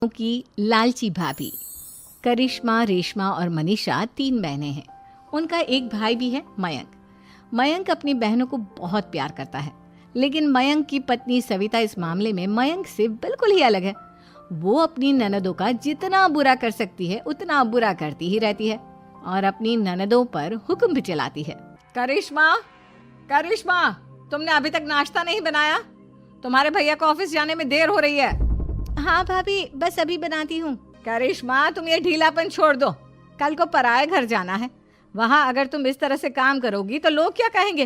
की लालची भाभी। करिश्मा, रेशमा और मनीषा 3 बहनें हैं। उनका एक भाई भी है, मयंक। मयंक अपनी बहनों को बहुत प्यार करता है, लेकिन मयंक की पत्नी सविता इस मामले में मयंक से बिल्कुल ही अलग है। वो अपनी ननदों का जितना बुरा कर सकती है उतना बुरा करती ही रहती है और अपनी ननदों पर हुक्म भी चलाती है। करिश्मा, करिश्मा, तुमने अभी तक नाश्ता नहीं बनाया? तुम्हारे भैया को ऑफिस जाने में देर हो रही है। हाँ भाभी, बस अभी बनाती हूँ। करिश्मा, तुम ये ढीलापन छोड़ दो। कल को पराये घर जाना है। वहाँ अगर तुम इस तरह से काम करोगी तो लोग क्या कहेंगे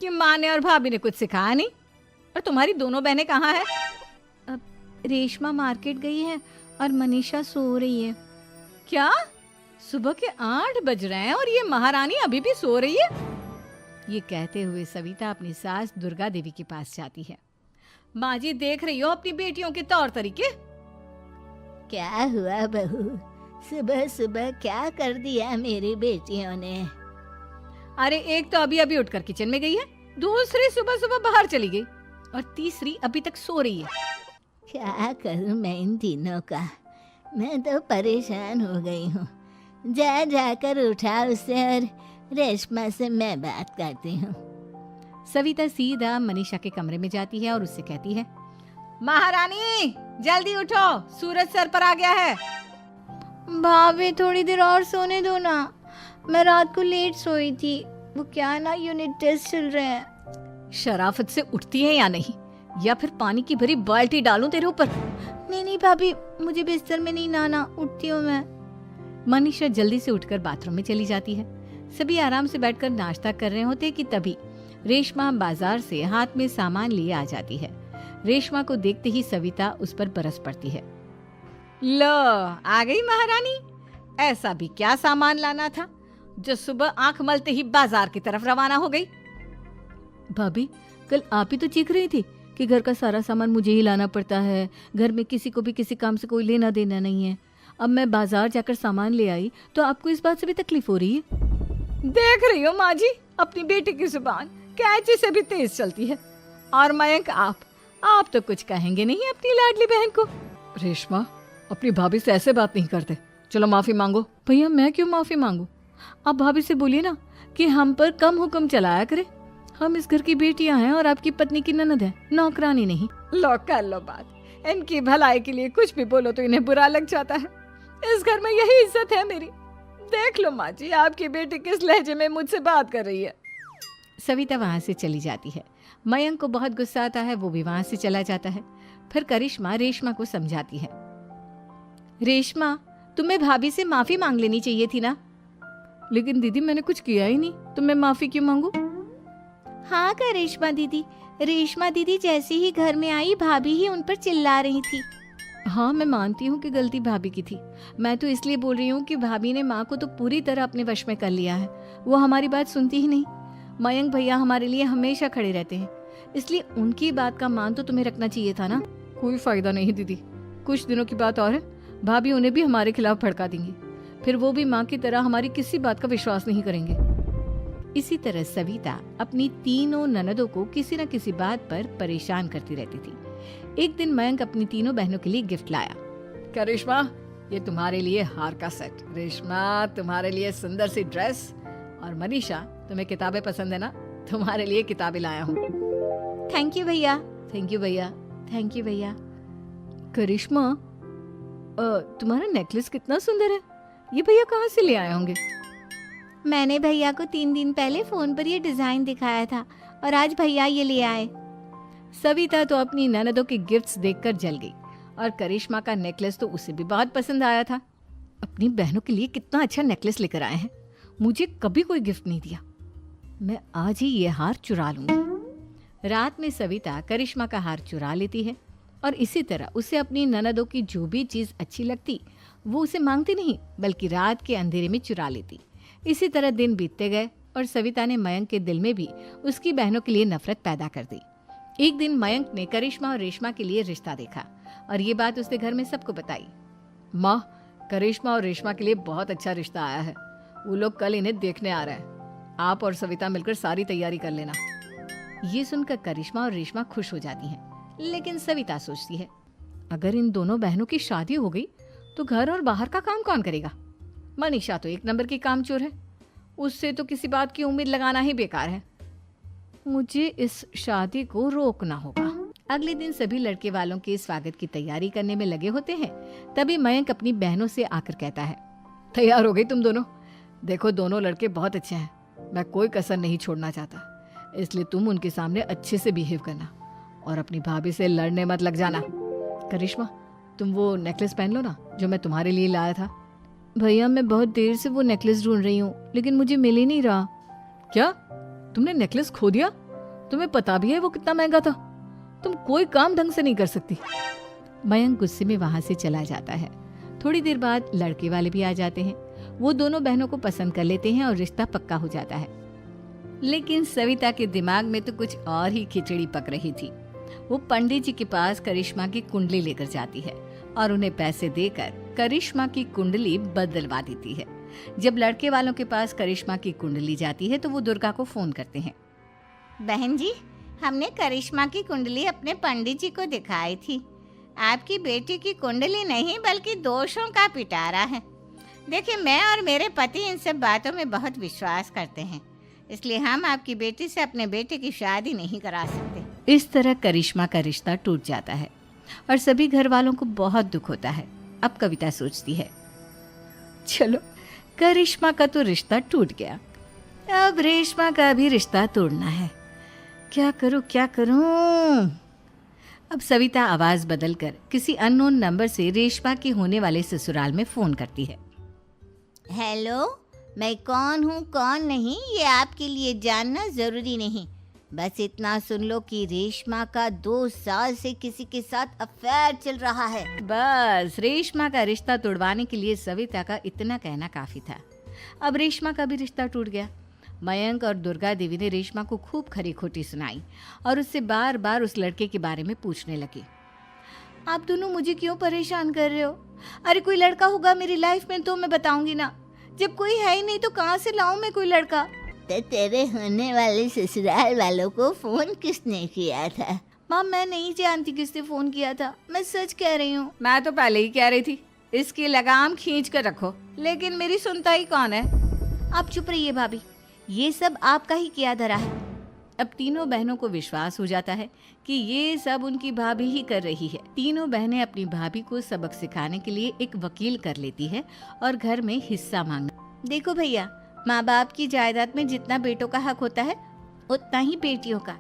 कि माँ ने और भाभी ने कुछ सिखाया नहीं। और तुम्हारी दोनों बहनें कहाँ हैं? अब रेशमा मार्केट गई है और मनीषा सो रही है। क्या? सुबह के 8 बज रहे हैं और ये महारानी अभी भी सो रही है? ये कहते हुए सविता अपनी सास दुर्गा देवी के पास जाती है। माँ जी, देख रही हो अपनी बेटियों के तौर तरीके? क्या हुआ बहू, सुबह सुबह क्या कर दिया मेरी बेटियों ने? अरे एक तो अभी अभी उठकर किचन में गई है, दूसरी सुबह सुबह बाहर चली गई और तीसरी अभी तक सो रही है। क्या करूं मैं इन तीनों का, मैं तो परेशान हो गई हूँ। जा जाकर उठा उसे और रेशमा से मैं बात करती हूँ। सविता सीधा मनीषा के कमरे में जाती है और उससे कहती है, महारानी जल्दी उठो, सूरज सर पर आ गया है। भाभी थोड़ी देर और सोने दो ना, मैं रात को लेट सोई थी। वो क्या ना, यूनिट टेस्ट चल रहे हैं। शराफत से उठती है या नहीं, या फिर पानी की भरी बाल्टी डालूं तेरे ऊपर? नहीं भाभी, मुझे बिस्तर में नहीं नहाना, उठती हूँ मैं। मनीषा जल्दी से उठकर बाथरूम में चली जाती है। सभी आराम से बैठकर नाश्ता कर रहे होते कि तभी रेशमा बाजार से हाथ में सामान लिए आ जाती है। रेशमा को देखते ही सविता उस पर बरस पड़ती है। लो, आ गई महारानी। ऐसा भी क्या सामान लाना था जो सुबह आंख मलते ही बाजार की तरफ रवाना हो गई? भाभी, कल आप ही तो चीख रही थी कि घर का सारा सामान मुझे ही लाना पड़ता है, घर में किसी को भी किसी काम से कोई लेना देना नहीं है। अब मैं बाजार जाकर सामान ले आई तो आपको इस बात से भी तकलीफ हो रही है? देख रही हो माँ जी, अपनी बेटी की जुबान कैंची से भी तेज चलती है। और मयंक, आप तो कुछ कहेंगे नहीं अपनी लाडली बहन को? रेशमा, अपनी भाभी से ऐसे बात नहीं करते। चलो माफी मांगो। भैया, मैं क्यों माफी मांगू? आप भाभी से बोलिए ना कि हम पर कम हुक्म चलाया करे। हम इस घर की बेटियां हैं और आपकी पत्नी की ननद है, नौकरानी नहीं। लो कर लो बात। इनकी भलाई के लिए कुछ भी बोलो तो इन्हें बुरा लग जाता है। इस घर में यही इज्जत है मेरी। देख लो माँ जी, आपकी बेटी किस लहजे में मुझसे बात कर रही है। सविता वहां से चली जाती है। मयंक को बहुत गुस्सा आता है, वो भी वहां से चला जाता है। फिर करिश्मा रेशमा को समझाती है, रेशमा, तुम्हें भाभी से माफी मांग लेनी चाहिए थी ना। लेकिन दीदी, मैंने कुछ किया ही नहीं, तो मैं माफी क्यों मांगू? हाँ करिश्मा दीदी, रेशमा दीदी जैसे ही घर में आई भाभी ही उन पर चिल्ला रही थी। हाँ, मैं मानती हूँ कि गलती भाभी की थी। मैं तो इसलिए बोल रही हूँ कि भाभी ने माँ को तो पूरी तरह अपने वश में कर लिया है। वो हमारी बात सुनती ही नहीं। मयंक भैया हमारे लिए हमेशा खड़े रहते हैं, इसलिए उनकी बात का मान तो तुम्हें रखना चाहिए था ना। कोई फायदा नहीं दीदी, कुछ दिनों की बात और है, भाभी उन्हें भी हमारे खिलाफ भड़का देंगी। फिर वो भी माँ की तरह हमारी किसी बात का विश्वास नहीं करेंगे। इसी तरह सविता अपनी तीनों ननदों को किसी न किसी बात पर परेशान करती रहती थी। एक दिन मयंक अपनी तीनों बहनों के लिए गिफ्ट लाया। करिश्मा, ये तुम्हारे लिए हार का सेट। रेशमा, तुम्हारे लिए सुंदर सी ड्रेस। और मनीषा, तुम्हें किताबें पसंद है ना, तुम्हारे लिए किताबें लाया हूँ। थैंक यू भैया। थैंक यू भैया। थैंक यू भैया। करिश्मा, तुम्हारा नेकलेस कितना सुंदर है। ये भैया कहाँ से ले आए होंगे? मैंने भैया को 3 दिन पहले फोन पर ये डिजाइन दिखाया था और आज भैया ये ले आए। सविता तो अपनी ननदों के गिफ्ट्स देखकर जल गई और करिश्मा का नेकलेस तो उसे भी बहुत पसंद आया था। अपनी बहनों के लिए कितना अच्छा नेकलेस लेकर आए हैं, मुझे कभी कोई गिफ्ट नहीं दिया। मैं आज ही ये हार चुरा लूंगी। रात में सविता करिश्मा का हार चुरा लेती है और इसी तरह उसे अपनी ननदों की जो भी चीज अच्छी लगती वो उसे मांगती नहीं, बल्कि रात के अंधेरे में चुरा लेती। इसी तरह दिन बीतते गए और सविता ने मयंक के दिल में भी उसकी बहनों के लिए नफरत पैदा कर दी। एक दिन मयंक ने करिश्मा और रेशमा के लिए रिश्ता देखा और ये बात उसने घर में सबको बताई। माँ, करिश्मा और रेशमा के लिए बहुत अच्छा रिश्ता आया है। वो लोग कल इन्हें देखने आ रहे हैं। आप और सविता मिलकर सारी तैयारी कर लेना। ये सुनकर करिश्मा और रेशमा खुश हो जाती हैं, लेकिन सविता सोचती है, अगर इन दोनों बहनों की शादी हो गई तो घर और बाहर का काम कौन करेगा? मनीषा तो एक नंबर की कामचोर है, उससे तो किसी बात की उम्मीद लगाना ही बेकार है। मुझे इस शादी को रोकना होगा। अगले दिन सभी लड़के वालों के स्वागत की तैयारी करने में लगे होते हैं। तभी मयंक अपनी बहनों से आकर कहता है, तैयार हो गई तुम दोनों? देखो दोनों लड़के बहुत अच्छे हैं, मैं कोई कसर नहीं छोड़ना चाहता, इसलिए तुम उनके सामने अच्छे से बिहेव करना और अपनी भाभी से लड़ने मत लग जाना। करिश्मा, तुम वो नेकलेस पहन लो ना जो मैं तुम्हारे लिए लाया था। भैया मैं बहुत देर से वो नेकलेस ढूंढ रही हूँ, लेकिन मुझे मिल ही नहीं रहा। क्या तुमने नेकलेस खो दिया? तुम्हें पता भी है वो कितना महंगा था? तुम कोई काम ढंग से नहीं कर सकती। मयंक गुस्से में वहां से चला जाता है। थोड़ी देर बाद लड़के वाले भी आ जाते हैं। वो दोनों बहनों को पसंद कर लेते हैं और रिश्ता पक्का हो जाता है। लेकिन सविता के दिमाग में तो कुछ और ही खिचड़ी पक रही थी। वो पंडित जी के पास करिश्मा की कुंडली लेकर जाती है और उन्हें पैसे देकर करिश्मा की कुंडली बदलवा देती है। जब लड़के वालों के पास करिश्मा की कुंडली जाती है तो वो दुर्गा को फोन करते हैं। बहन जी, हमने करिश्मा की कुंडली अपने पंडित जी को दिखाई थी। आपकी बेटी की कुंडली नहीं बल्कि दोषों का पिटारा है। देखिए, मैं और मेरे पति इन सब बातों में बहुत विश्वास करते हैं, इसलिए हम आपकी बेटी से अपने बेटे की शादी नहीं करा सकते। इस तरह करिश्मा का रिश्ता टूट जाता है और सभी घर वालों को बहुत दुख होता है। अब कविता सोचती है, चलो करिश्मा का तो रिश्ता टूट गया, अब रेशमा का भी रिश्ता तोड़ना है। क्या करूं क्या करूं? अब सविता आवाज बदलकर किसी अननोन नंबर से रेशमा के होने वाले ससुराल में फोन करती है। हेलो, मैं कौन हूँ कौन नहीं ये आपके लिए जानना जरूरी नहीं। बस इतना सुन लो कि रेशमा का 2 साल से किसी के साथ अफेयर चल रहा है। बस रेशमा का रिश्ता तोड़वाने के लिए सविता का इतना कहना काफी था। अब रेशमा का भी रिश्ता टूट गया। मयंक और दुर्गा देवी ने रेशमा को खूब खरी खोटी सुनाई और उससे बार बार उस लड़के के बारे में पूछने लगे। आप दोनों मुझे क्यों परेशान कर रहे हो? अरे कोई लड़का होगा मेरी लाइफ में तो मैं बताऊंगी ना, जब कोई है ही नहीं तो कहाँ से लाऊं मैं कोई लड़का? तो तेरे होने वाले ससुराल वालों को फोन किसने किया था? माँ मैं नहीं जानती किसने फोन किया था, मैं सच कह रही हूँ। मैं तो पहले ही कह रही थी इसकी लगाम खींच कर रखो, लेकिन मेरी सुनता ही कौन है। आप चुप रहिए भाभी, ये सब आपका ही किया धरा है। अब तीनों बहनों को विश्वास हो जाता है कि ये सब उनकी भाभी ही कर रही है। तीनों बहनें अपनी भाभी को सबक सिखाने के लिए एक वकील कर लेती है और घर में हिस्सा मांगना। देखो भैया, माँ बाप की जायदाद में जितना बेटों का हक होता है उतना ही बेटियों का,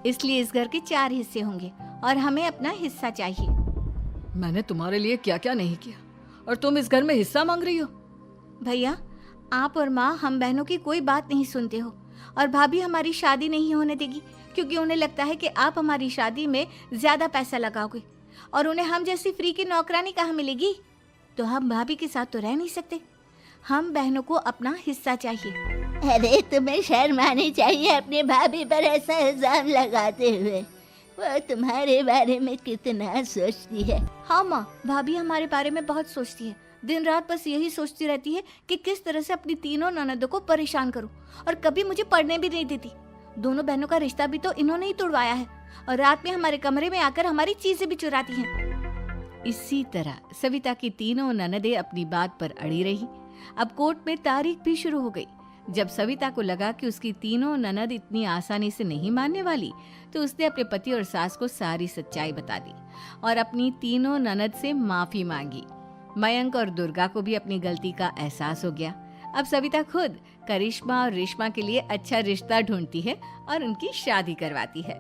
इसलिए इस घर के 4 हिस्से होंगे और हमें अपना हिस्सा चाहिए। मैंने तुम्हारे लिए क्या क्या नहीं किया और तुम इस घर में हिस्सा मांग रही हो? भैया, आप और माँ हम बहनों की कोई बात नहीं सुनते हो और भाभी हमारी शादी नहीं होने देगी क्योंकि उन्हें लगता है कि आप हमारी शादी में ज्यादा पैसा लगाओगे और उन्हें हम जैसी फ्री की नौकरानी कहाँ मिलेगी। तो हम भाभी के साथ तो रह नहीं सकते, हम बहनों को अपना हिस्सा चाहिए। अरे तुम्हें शर्म आनी चाहिए अपनी भाभी पर ऐसा इल्जाम लगाते हुए। वो तुम्हारे बारे में कितना सोचती है। हाँ माँ, भाभी हमारे बारे में बहुत सोचती है। दिन रात बस यही सोचती रहती है कि किस तरह से अपनी तीनों ननदों को परेशान करूं और कभी मुझे पढ़ने भी नहीं देती। दोनों बहनों का रिश्ता भी तो इन्होंने ही तोड़वाया है और रात में हमारे कमरे में आकर हमारी चीजें भी चुराती हैं। इसी तरह सविता की तीनों ननदें अपनी बात पर अड़ी रही। अब कोर्ट में तारीख भी शुरू हो गई। जब सविता को लगा कि उसकी तीनों ननद इतनी आसानी से नहीं मानने वाली, तो उसने अपने पति और सास को सारी सच्चाई बता दी और अपनी तीनों ननद से माफी मांगी। मयंक और दुर्गा को भी अपनी गलती का एहसास हो गया। अब सविता खुद करिश्मा और रेशमा के लिए अच्छा रिश्ता ढूंढती है और उनकी शादी करवाती है।